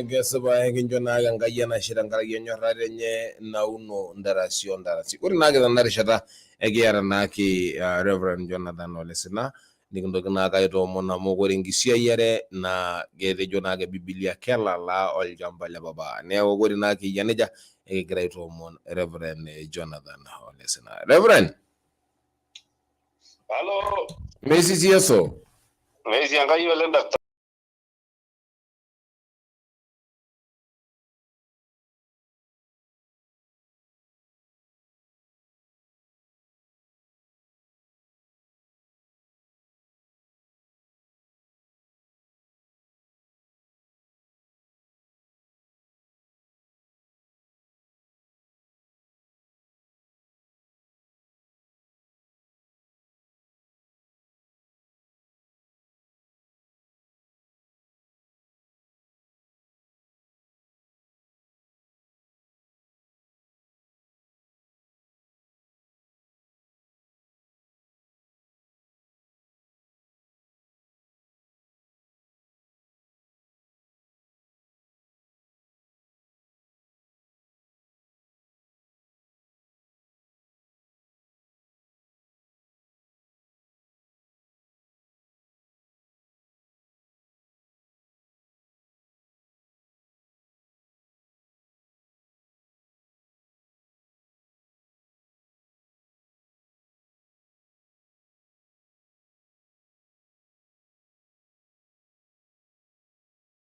Gesaba nginjona ganga yana shirangara yenyo rarenye nauno ndarasi uri nage nari shata egera naki Reverend Jonathan Olesina ningo naga ito mona mogori ngisia yere na gede jona ge Biblia kella la ol jamba le baba ne wogori naki yaneja egera ito mon Reverend Jonathan Olesina. Reverend Hello Messi yeso Messi anga yelenda